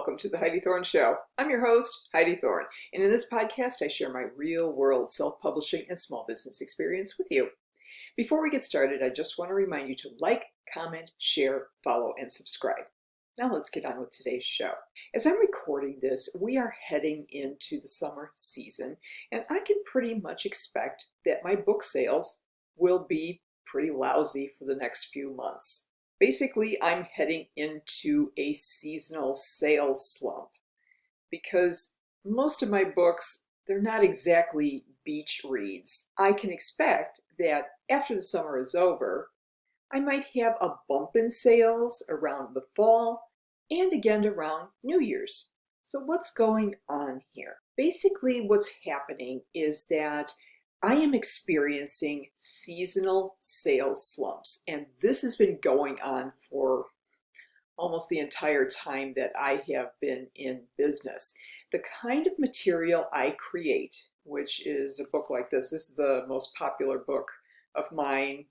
Welcome to the Heidi Thorne Show. I'm your host, Heidi Thorne, and in this podcast I share my real-world self-publishing and small business experience with you. Before we get started, I just want to remind you to like, comment, share, follow, and subscribe. Now let's get on with today's show. As I'm recording this, we are heading into the summer season, and I can pretty much expect that my book sales will be pretty lousy for the next few months. Basically, I'm heading into a seasonal sales slump because most of my books, they're not exactly beach reads. I can expect that after the summer is over, I might have a bump in sales around the fall and again around New Year's. So what's going on here? Basically, what's happening is that I am experiencing seasonal sales slumps, and this has been going on for almost the entire time that I have been in business. The kind of material I create, which is a book like this is the most popular book of mine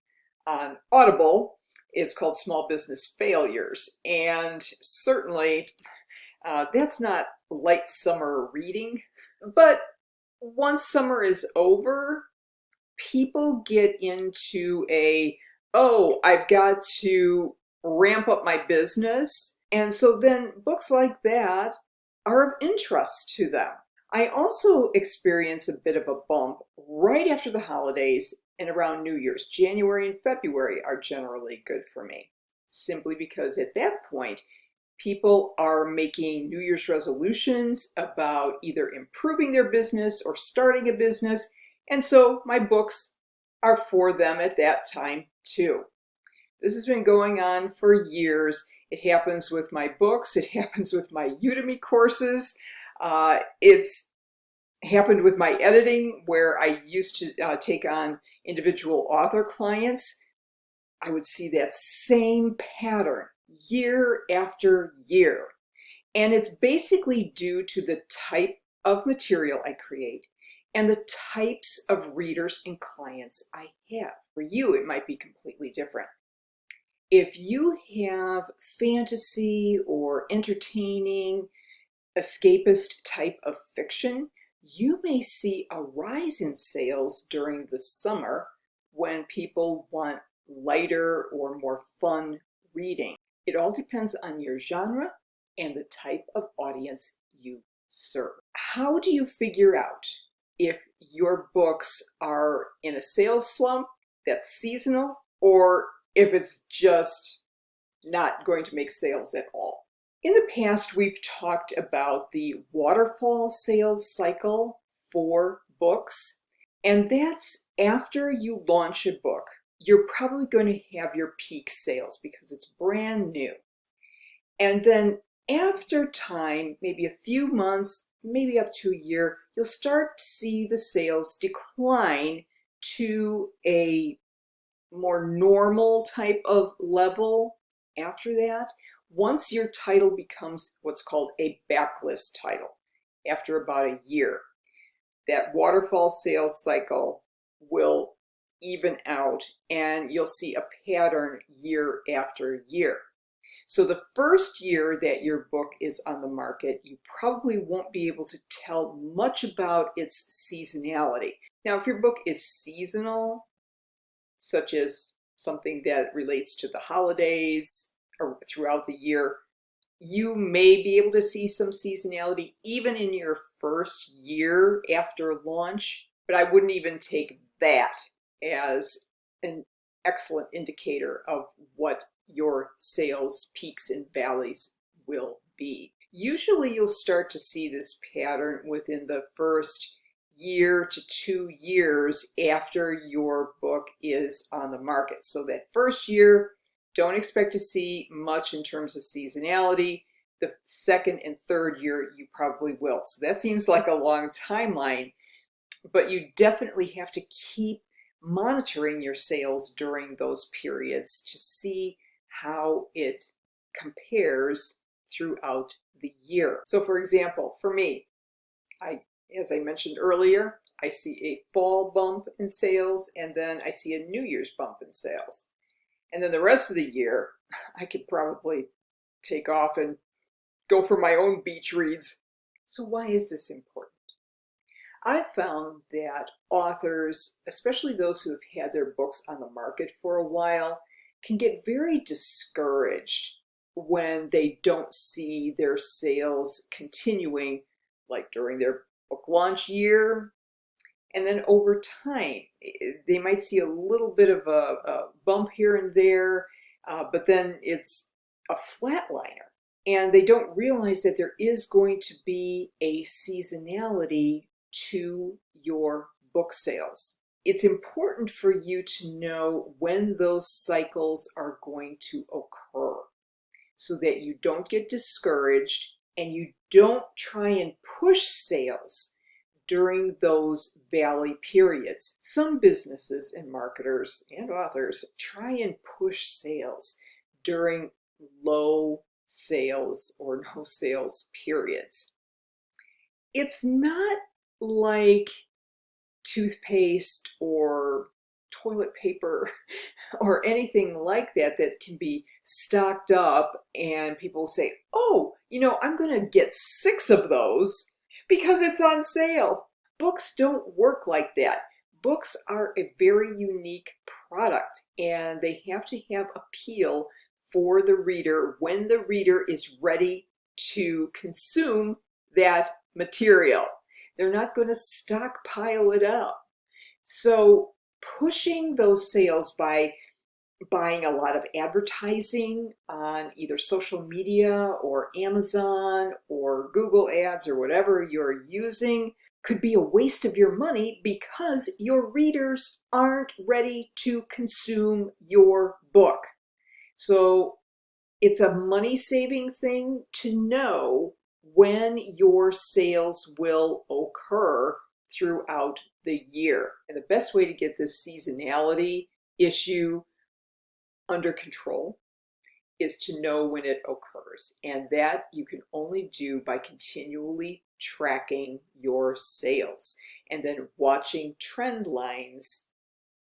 on Audible. It's called Small Business Failures, and certainly that's not light summer reading, but once summer is over, people get into I've got to ramp up my business. And so then books like that are of interest to them. I also experience a bit of a bump right after the holidays and around New Year's. January and February are generally good for me, simply because at that point, people are making New Year's resolutions about either improving their business or starting a business. And so my books are for them at that time too. This has been going on for years. It happens with my books. It happens with my Udemy courses. It's happened with my editing, where I used to take on individual author clients. I would see that same pattern year after year. And it's basically due to the type of material I create and the types of readers and clients I have. For you, it might be completely different. If you have fantasy or entertaining, escapist type of fiction, you may see a rise in sales during the summer when people want lighter or more fun reading. It all depends on your genre and the type of audience you serve. How do you figure out if your books are in a sales slump that's seasonal, or if it's just not going to make sales at all? In the past, we've talked about the waterfall sales cycle for books, and that's after you launch a book. You're probably going to have your peak sales because it's brand new. And then after time, maybe a few months, maybe up to a year, you'll start to see the sales decline to a more normal type of level after that. Once your title becomes what's called a backlist title, after about a year, that waterfall sales cycle will even out and you'll see a pattern year after year. So the first year that your book is on the market, you probably won't be able to tell much about its seasonality. Now, if your book is seasonal, such as something that relates to the holidays or throughout the year, you may be able to see some seasonality even in your first year after launch, but I wouldn't even take that as an excellent indicator of what your sales peaks and valleys will be. Usually you'll start to see this pattern within the first year to 2 years after your book is on the market. So that first year, don't expect to see much in terms of seasonality. The second and third year, you probably will. So that seems like a long timeline, but you definitely have to keep monitoring your sales during those periods to see how it compares throughout the year. So for example, for me, as I mentioned earlier, I see a fall bump in sales, and then I see a New Year's bump in sales. And then the rest of the year, I could probably take off and go for my own beach reads. So why is this important? I've found that authors, especially those who have had their books on the market for a while, can get very discouraged when they don't see their sales continuing, like during their book launch year. And then over time, they might see a little bit of a bump here and there, but then it's a flatliner. And they don't realize that there is going to be a seasonality to your book sales. It's important for you to know when those cycles are going to occur so that you don't get discouraged and you don't try and push sales during those valley periods. Some businesses and marketers and authors try and push sales during low sales or no sales periods. It's not like toothpaste or toilet paper or anything like that that can be stocked up and people say, oh, I'm going to get 6 of those because it's on sale. Books don't work like that. Books are a very unique product and they have to have appeal for the reader when the reader is ready to consume that material. They're not going to stockpile it up. So pushing those sales by buying a lot of advertising on either social media or Amazon or Google ads or whatever you're using could be a waste of your money because your readers aren't ready to consume your book. So it's a money-saving thing to know when your sales will occur throughout the year. And the best way to get this seasonality issue under control is to know when it occurs. And that you can only do by continually tracking your sales and then watching trend lines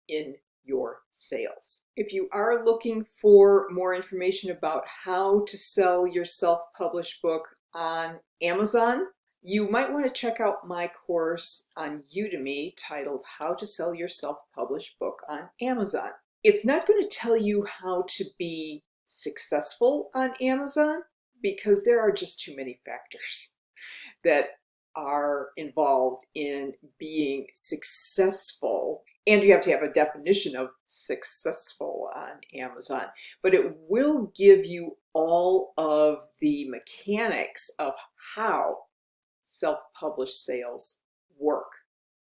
in your sales. If you are looking for more information about how to sell your self-published book on Amazon, you might want to check out my course on Udemy titled How to Sell Your Self-Published Book on Amazon. It's not going to tell you how to be successful on Amazon because there are just too many factors that are involved in being successful. And you have to have a definition of successful on Amazon. But it will give you all of the mechanics of how self-published sales work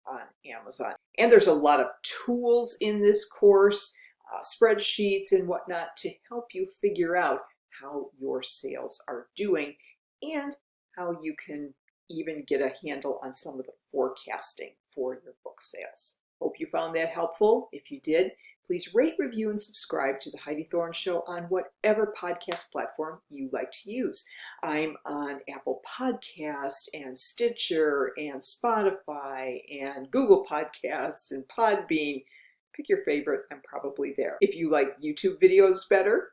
on Amazon. And there's a lot of tools in this course, spreadsheets and whatnot to help you figure out how your sales are doing and how you can even get a handle on some of the forecasting for your book sales. Hope you found that helpful. If you did, please rate, review, and subscribe to The Heidi Thorne Show on whatever podcast platform you like to use. I'm on Apple Podcast and Stitcher and Spotify and Google Podcasts and Podbean. Pick your favorite, I'm probably there. If you like YouTube videos better,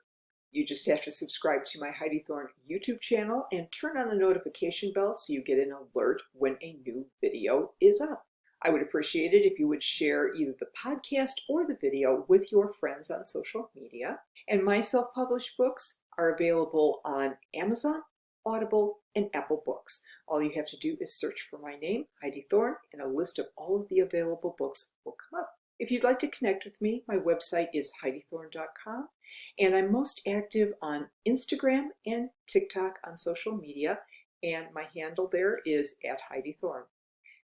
you just have to subscribe to my Heidi Thorne YouTube channel and turn on the notification bell so you get an alert when a new video is up. I would appreciate it if you would share either the podcast or the video with your friends on social media. And my self-published books are available on Amazon, Audible, and Apple Books. All you have to do is search for my name, Heidi Thorne, and a list of all of the available books will come up. If you'd like to connect with me, my website is HeidiThorne.com, and I'm most active on Instagram and TikTok on social media, and my handle there is @HeidiThorne.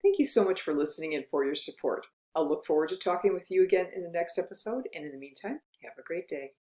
Thank you so much for listening and for your support. I'll look forward to talking with you again in the next episode, and in the meantime, have a great day.